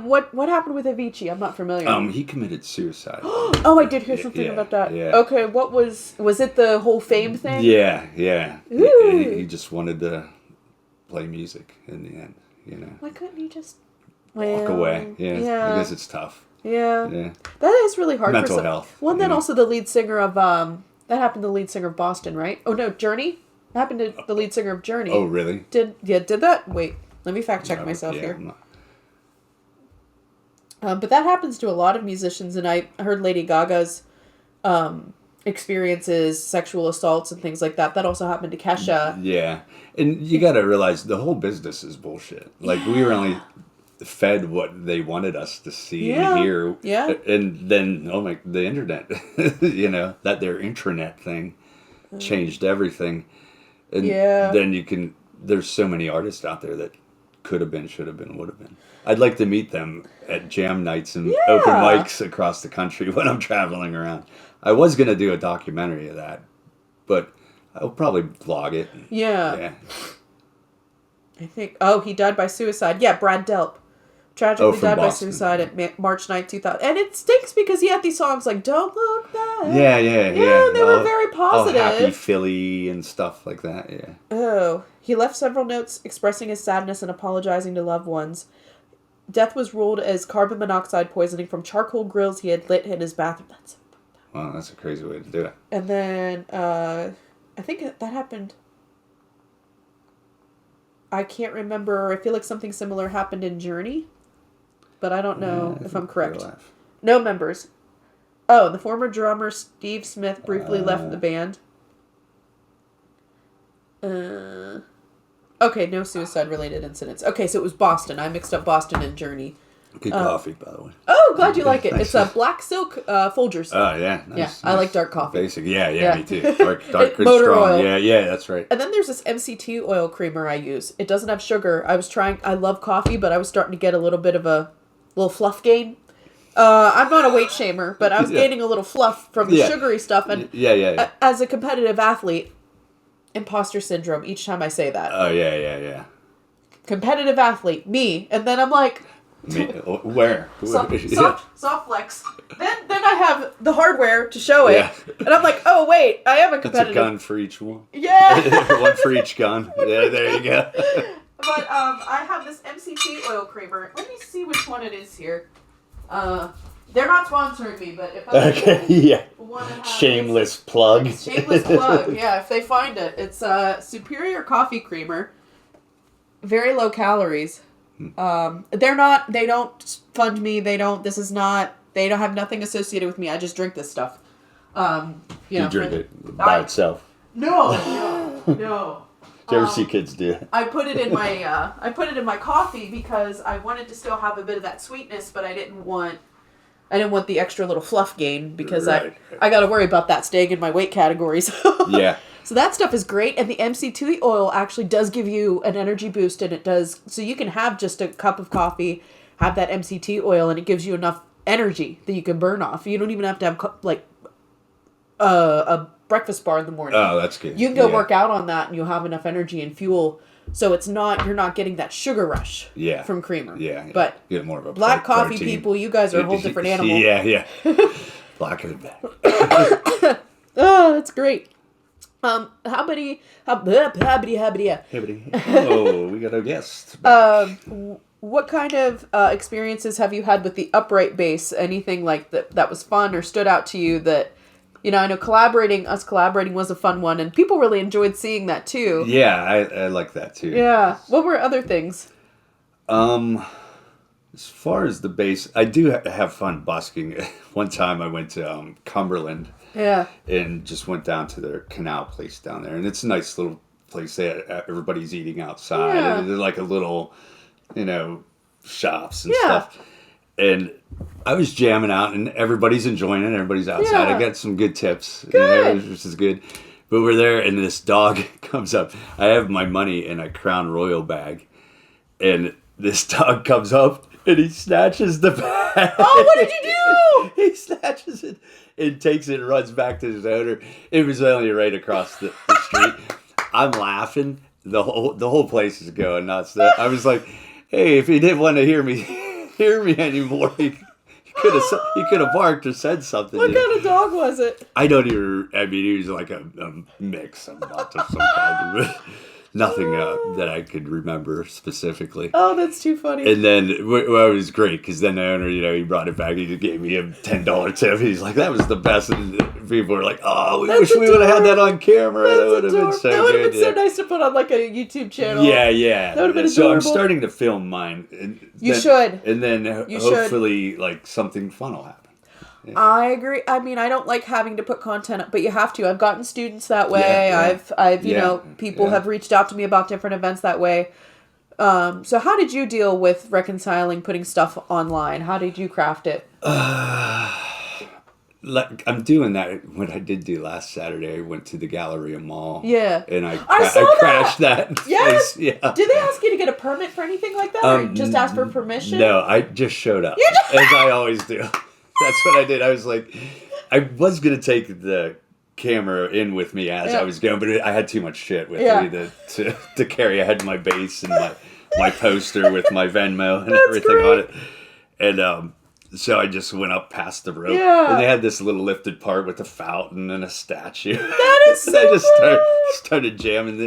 What happened with Avicii? I'm not familiar. He committed suicide. Oh, I did hear something about that. Yeah. Okay, what was it? The whole fame thing? Yeah. He just wanted to play music in the end. Why couldn't he just walk away? Yeah. I guess it's tough. Yeah. That is really hard. Mental health. Well, then also the lead singer of that happened to the lead singer of Boston, right? Oh no, Journey. That happened to the lead singer of Journey. Oh really? Did that? Wait, let me fact check myself here. But that happens to a lot of musicians, and I heard Lady Gaga's experiences, sexual assaults and things like that. That also happened to Kesha. Yeah, and you got to realize the whole business is bullshit. Like we were only fed what they wanted us to see and hear. Yeah. And then, the internet, that their intranet thing changed everything. And then there's so many artists out there that could have been, should have been, would have been. I'd like to meet them at jam nights and open mics across the country when I'm traveling around. I was going to do a documentary of that, but I'll probably vlog it. Yeah. I think, he died by suicide. Yeah, Brad Delp. Tragically died by suicide at March 9th, 2000. And it stinks because he had these songs like Don't Look Back. Yeah. Yeah, they were very positive. Happy Philly and stuff like that, yeah. Oh, he left several notes expressing his sadness and apologizing to loved ones. Death was ruled as carbon monoxide poisoning from charcoal grills he had lit in his bathroom. Wow, that's a crazy way to do it. And then, I think that happened... I can't remember. I feel like something similar happened in Journey. But I don't know if I'm correct. No members. Oh, the former drummer Steve Smith briefly left the band. Okay, no suicide-related incidents. Okay, so it was Boston. I mixed up Boston and Journey. Good coffee, by the way. Oh, glad you like it. It's a black silk Folgers. Oh, yeah. Nice, nice. I like dark coffee. Basic. Yeah, me too. Dark and Motor strong. oil. Yeah, that's right. And then there's this MCT oil creamer I use. It doesn't have sugar. I love coffee, but I was starting to get a little bit of a little fluff gain. I'm not a weight shamer, but I was gaining a little fluff from the sugary stuff. And as a competitive athlete, imposter syndrome each time I say that. Oh, yeah. Competitive athlete, me. And then I'm like... Where? Soft flex. Then I have the hardware to show it. And I'm like, oh, wait, I am a competitive... That's a gun for each one. Yeah. One for each gun. Yeah, there you go. But I have this MCT oil creamer. Let me see which one it is here. They're not sponsoring me, but if I shameless plug. Shameless plug. Yeah, if they find it, it's Superior Coffee Creamer. Very low calories. They don't fund me. They don't have nothing associated with me. I just drink this stuff. You drink it by itself. No. Do you ever see kids do it? I put it in my coffee because I wanted to still have a bit of that sweetness, but I didn't want the extra little fluff gain because I got to worry about that staying in my weight categories. Yeah. So that stuff is great, and the MCT oil actually does give you an energy boost, and it does, so you can have just a cup of coffee, have that MCT oil, and it gives you enough energy that you can burn off. You don't even have to have, a breakfast bar in the morning. Oh, that's good. You can go work out on that, and you'll have enough energy and fuel, so you're not getting that sugar rush from creamer. Yeah. But you get more of a black coffee protein. people, you guys are a whole different animal. Yeah. Black is bad. Oh, that's great. Oh, we got a guest. what kind of experiences have you had with the upright bass? Anything like that was fun or stood out to you that, I know us collaborating was a fun one, and people really enjoyed seeing that too. Yeah, I like that too. Yeah. What were other things? As far as the bass, I do have fun busking. One time I went to Cumberland. Yeah. And just went down to their canal place down there, and it's a nice little place. Everybody's eating outside. Yeah. And they're like a little, shops and stuff. And I was jamming out, and everybody's enjoying it. Everybody's outside. Yeah. I got some good tips, Good. which is good. But we're there, and this dog comes up. I have my money in a Crown Royal bag, and this dog comes up, and he snatches the bag. Oh, what did you do? He snatches it and takes it and runs back to his owner. It was only right across the street. I'm laughing. The whole place is going nuts. I was like, hey, if he didn't want to hear me anymore, he could have barked or said something. What kind of dog was it? I don't even. I mean, he was like a mix of nuts of some kind. Nothing that I could remember specifically. Oh, that's too funny. And then, it was great because then the owner, he brought it back. He just gave me a $10 tip. He's like, that was the best. And people were like, oh, we wish we would have had that on camera. That would have been so good. That would have been so nice to put on like a YouTube channel. Yeah. That would have been adorable. So I'm starting to film mine. You should. And then hopefully like something fun will happen. Yeah. I agree. I mean, I don't like having to put content up, but you have to. I've gotten students that way. Yeah. People have reached out to me about different events that way. So how did you deal with reconciling putting stuff online? How did you craft it? I'm doing that. What I did do last Saturday, I went to the Galleria Mall. Yeah. And I crashed that. Yes. Place. Yeah. Did they ask you to get a permit for anything like that? Or just ask for permission? No, I just showed up. As I always do. That's what I did. I was like, I was going to take the camera in with me as I was going, but I had too much shit with me to carry. I had my bass and my poster with my Venmo and everything on it. And so I just went up past the rope. Yeah. And they had this little lifted part with a fountain and a statue. That is so I just fun. started jamming.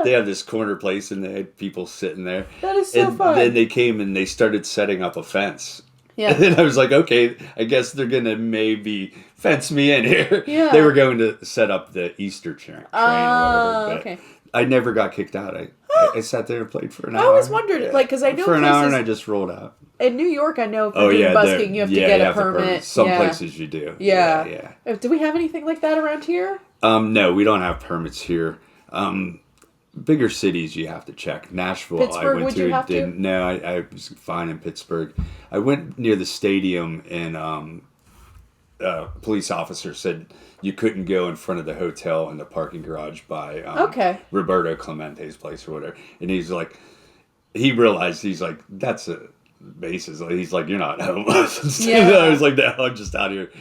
They have this corner place and they had people sitting there. That is so fun. And then they came and they started setting up a fence. Yeah. And then I was like, okay, I guess they're going to maybe fence me in here. Yeah. They were going to set up the Easter train or whatever. But okay. I never got kicked out. I sat there and played for an hour. I always wondered, because I know for an hour and I just rolled out. In New York, I know for doing busking, you have to get a permit. Some places you do. Yeah. Do we have anything like that around here? No, we don't have permits here. Bigger cities you have to check. Nashville, Pittsburgh, I went would to. you have to? No, I was fine in Pittsburgh. I went near the stadium and a police officer said you couldn't go in front of the hotel in the parking garage by Roberto Clemente's place or whatever. And he's like, he realized, he's like, that's a basis. He's like, you're not homeless. I was like, no, I'm just out here.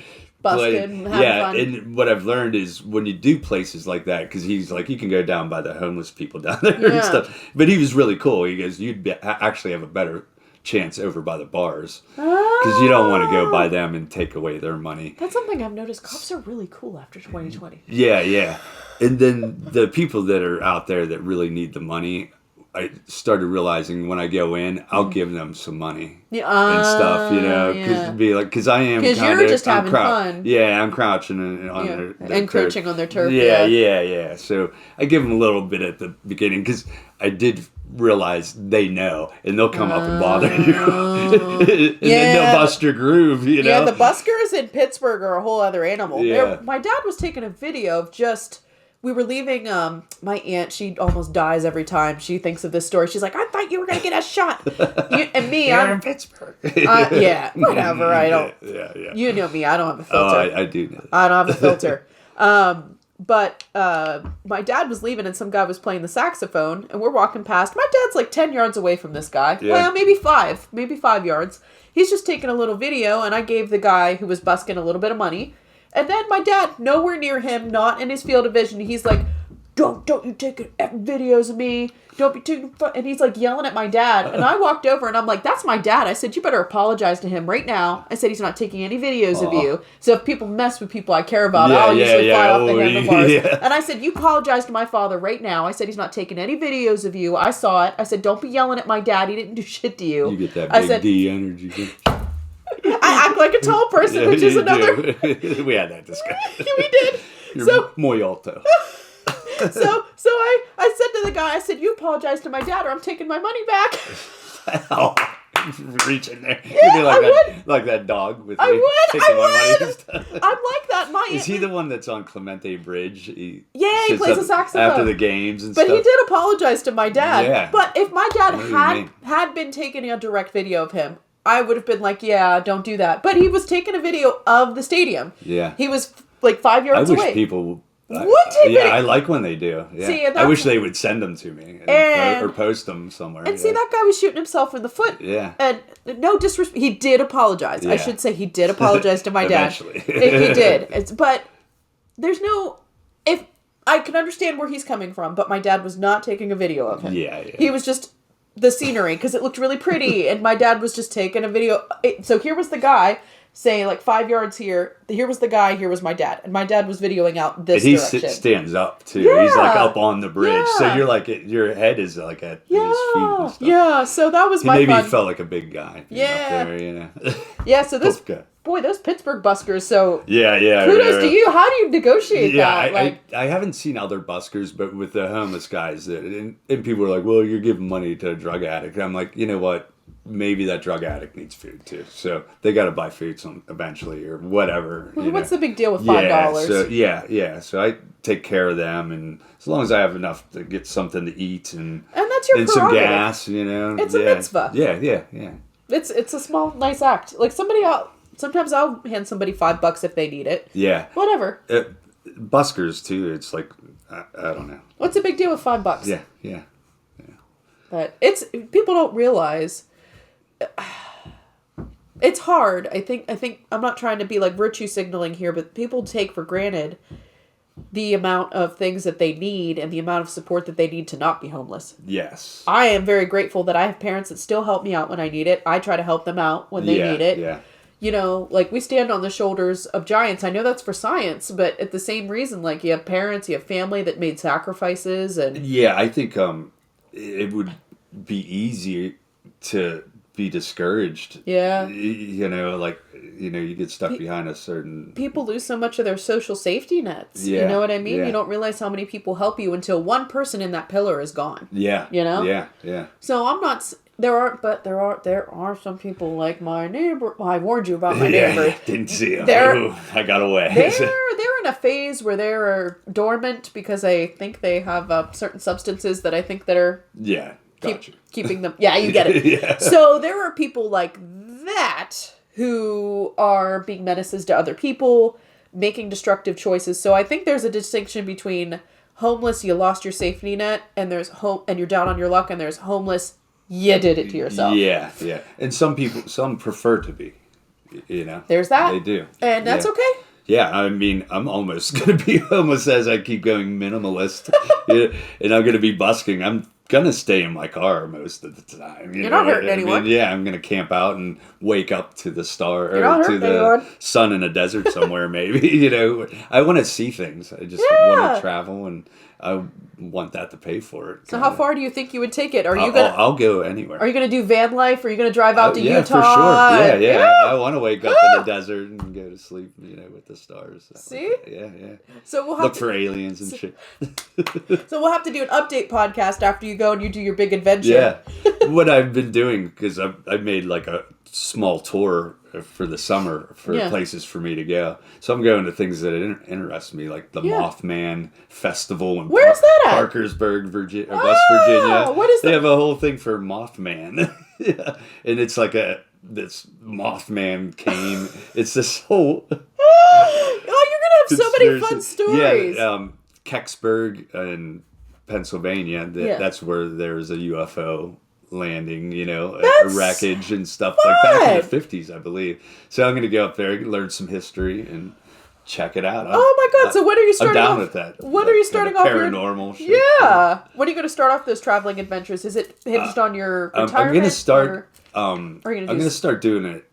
Busking, having fun. And what I've learned is when you do places like that, because he's like, you can go down by the homeless people down there and stuff. But he was really cool. He goes, actually have a better chance over by the bars because you don't want to go by them and take away their money. That's something I've noticed. Cops are really cool after 2020. Yeah. And then the people that are out there that really need the money, I started realizing when I go in, I'll give them some money and stuff, because I am because you're just having fun. Yeah, I'm crouching on their encroaching on their turf. Yeah. So I give them a little bit at the beginning because I did realize they know, and they'll come up and bother you, and then they'll bust your groove. Yeah, the buskers in Pittsburgh are a whole other animal. Yeah. My dad was taking a video of just. We were leaving, my aunt, she almost dies every time she thinks of this story. She's like, I thought you were going to get a shot. And me, You're in Pittsburgh. Whatever. I don't. Yeah. You know me. I don't have a filter. Oh, I do know that. I don't have a filter. But my dad was leaving and some guy was playing the saxophone and we're walking past. My dad's like 10 yards away from this guy. Yeah. Well, maybe 5 yards. He's just taking a little video and I gave the guy who was busking a little bit of money. And then my dad, nowhere near him, not in his field of vision, he's like, don't you take videos of me. Don't be taking and he's like yelling at my dad. And I walked over and I'm like, that's my dad. I said, you better apologize to him right now. I said, he's not taking any videos of you. So if people mess with people I care about, I'll usually fly off the handlebars. And I said, you apologize to my father right now. I said, he's not taking any videos of you. I saw it. I said, don't be yelling at my dad. He didn't do shit to you. You get that big D energy. I act like a tall person, which is another. We had that discussion. We did. You're muy alto. So I said to the guy, I said, you apologize to my dad or I'm taking my money back. Oh, reach in there. Yeah, You'd be like that dog with I me would. taking my money and stuff. I'm like that. Is he the one that's on Clemente Bridge? He plays a saxophone. After the games and but stuff. But he did apologize to my dad. Yeah. But if my dad had been taking a direct video of him, I would have been like, yeah, don't do that. But he was taking a video of the stadium. Yeah. He was like 5 yards away. I wish people would take video. I like when they do. Yeah. See, I wish they would send them to me or post them somewhere. And see, that guy was shooting himself in the foot. Yeah. And no disrespect, he did apologize. Yeah. I should say he did apologize to my dad. Eventually. He did. But there's no... If I can understand where he's coming from, but my dad was not taking a video of him. Yeah. He was just the scenery because it looked really pretty, and my dad was just taking a video. So here was the guy... Say like 5 yards here. Here was the guy. Here was my dad, and my dad was videoing out this direction. He stands up too. Yeah. He's like up on the bridge, so you're like your head is like at his feet and stuff. Yeah, so that was my. Maybe he felt like a big guy. Up there, you know. Yeah, so those Pittsburgh buskers. So yeah. Kudos to you. How do you negotiate that? I haven't seen other buskers, but with the homeless guys, and people are like, "Well, you're giving money to a drug addict." And I'm like, you know what? Maybe that drug addict needs food too, so they got to buy food eventually or whatever. Well, what's the big deal with $5? Yeah. So I take care of them, and as long as I have enough to get something to eat and that's your some gas, you know, it's a mitzvah. Yeah. It's a small, nice act. Like sometimes I'll hand somebody $5 if they need it. Yeah. Whatever. Buskers too. It's like I don't know. What's the big deal with $5? Yeah. But people don't realize. It's hard. I think I'm not trying to be like virtue signaling here, but people take for granted the amount of things that they need and the amount of support that they need to not be homeless. Yes. I am very grateful that I have parents that still help me out when I need it. I try to help them out when they need it. Yeah. You know, like we stand on the shoulders of giants. I know that's for science, but at the same reason, like you have parents, you have family that made sacrifices and... Yeah, I think it would be easy to be discouraged. Yeah. You know, like, you get stuck behind a certain... People lose so much of their social safety nets. Yeah. You know what I mean? Yeah. You don't realize how many people help you until one person in that pillar is gone. Yeah. You know? Yeah. So I'm not... There are some people like my neighbor. Well, I warned you about my neighbor. Yeah, didn't see him. I got away. They're in a phase where they're dormant because I think they have certain substances that I think that are... Yeah. Keeping them... Yeah, you get it. Yeah. So there are people like that who are being menaces to other people, making destructive choices. So I think there's a distinction between homeless, you lost your safety net, and there's and you're down on your luck, and there's homeless, you did it to yourself. Yeah. And some prefer to be, you know. There's that. They do. And that's okay. Yeah, I mean, I'm almost going to be homeless as I keep going minimalist. And I'm going to be busking. I'm going to stay in my car most of the time. You're not hurting anyone. Yeah, I'm going to camp out and wake up to the star You're not to the anyone. sun in a desert somewhere maybe. I want to see things. I just want to travel, and I want that to pay for it. So how far do you think you would take it? I'll go anywhere. Are you going to do van life? Are you going to drive out to Utah? Yeah, for sure. Yeah. I want to wake up in the desert and go to sleep, with the stars. See? Yeah. So we'll look for aliens and shit. So we'll have to do an update podcast after you go and you do your big adventure. Yeah. What I've been doing, because I've made like a small tour for the summer for places for me to go. So I'm going to things that interest me, like the Mothman Festival in Where's that at? Parkersburg, West Virginia. What is that? They have a whole thing for Mothman. Yeah. And it's like this Mothman came. It's this whole... Oh, you're going to have so many fun stories. Yeah, Kecksburg in Pennsylvania, that's where there's a UFO landing, a wreckage and stuff like back in the 50s, I believe. So I'm going to go up there, learn some history, and check it out. Oh my God! So when are you starting? I'm down off, with that. When are you starting off your paranormal shit? Yeah. When are you going to start off those traveling adventures? Is it hinged on your retirement? I'm going to start. I'm going to start doing it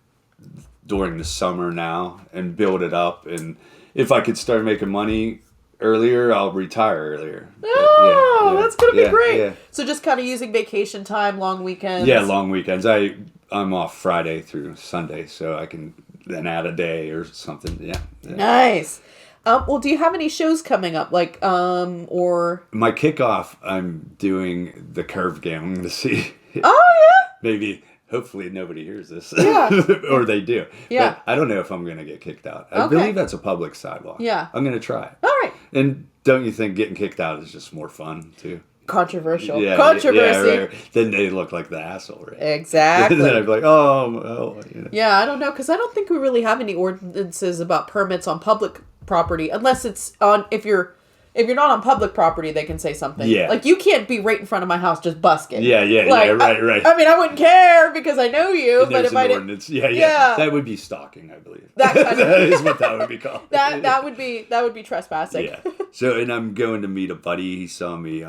during the summer now and build it up. And if I could start making money earlier, I'll retire earlier. Oh, that's going to be great. Yeah. So just kind of using vacation time, long weekends. Yeah, long weekends. I'm off Friday through Sunday, so I can then add a day or something. Yeah. Nice. Well, do you have any shows coming up, or my kickoff? I'm doing the curve game. I'm going to see. Oh yeah. Maybe. Hopefully nobody hears this. Yeah. Or they do. Yeah. But I don't know if I'm going to get kicked out. I believe that's a public sidewalk. Yeah. I'm going to try it. All right. And don't you think getting kicked out is just more fun, too? Controversial. Yeah, Controversy. Yeah, right. Then they look like the asshole, right? Exactly. Then I'd be like, oh. Yeah, I don't know, because I don't think we really have any ordinances about permits on public property, unless it's on, if you're not on public property, they can say something. Yeah. Like, you can't be right in front of my house just busking. Yeah, right. I mean, I wouldn't care because I know you, and but if I didn't... ordinance. Yeah. That would be stalking, I believe. That kind of... That is what that would be called. that would be trespassing. Yeah. So, and I'm going to meet a buddy. He saw me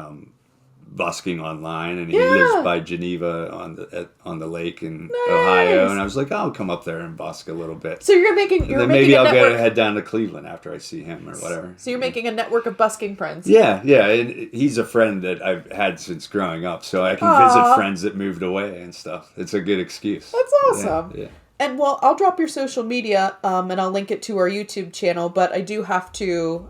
busking online, and he lives by Geneva on the lake in Ohio. And I was like, I'll come up there and busk a little bit. So you're making maybe I'll network... head down to Cleveland after I see him or whatever. So you're making a network of busking friends. Yeah, and he's a friend that I've had since growing up, so I can visit friends that moved away and stuff. It's a good excuse. That's awesome. Yeah. And well, I'll drop your social media, and I'll link it to our YouTube channel. But I do have to,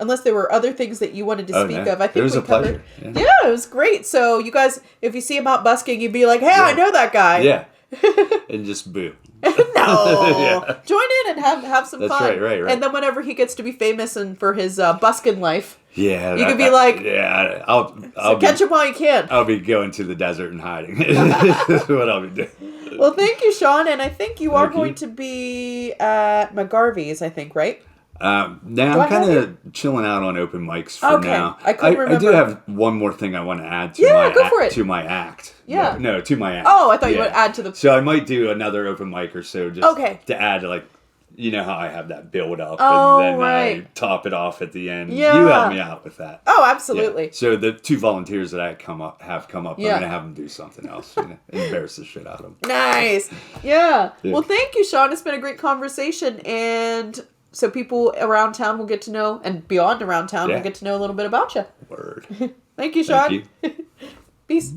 unless there were other things that you wanted to speak of. I think it was a pleasure. Yeah, it was great. So you guys, if you see him out busking, you'd be like, "Hey, I know that guy." Yeah. And just boo. No. Join in and have some fun. That's right. And then whenever he gets to be famous and for his busking life, you could be like, I'll catch him while you can. I'll be going to the desert and hiding. That's what I'll be doing. Well, thank you, Shawn, and I think you are going to be at McGarvey's, I think, right? Now I'm kind of chilling out on open mics for now. I couldn't remember. I do have one more thing I want to add to to my act. Yeah. No, to my act. Oh, I thought you would add to the... So I might do another open mic or so just to add, like, you know how I have that build up and then I top it off at the end. Yeah. You help me out with that. Oh, absolutely. Yeah. So the two volunteers that have come up, I'm going to have them do something else. Embarrass the shit out of them. Nice. Yeah. Well, thank you, Shawn. It's been a great conversation, and... So people around town will get to know, and beyond around town will get to know a little bit about you. Word. Thank you, Shawn. Thank you. Peace.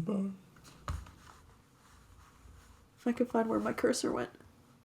If I could find where my cursor went.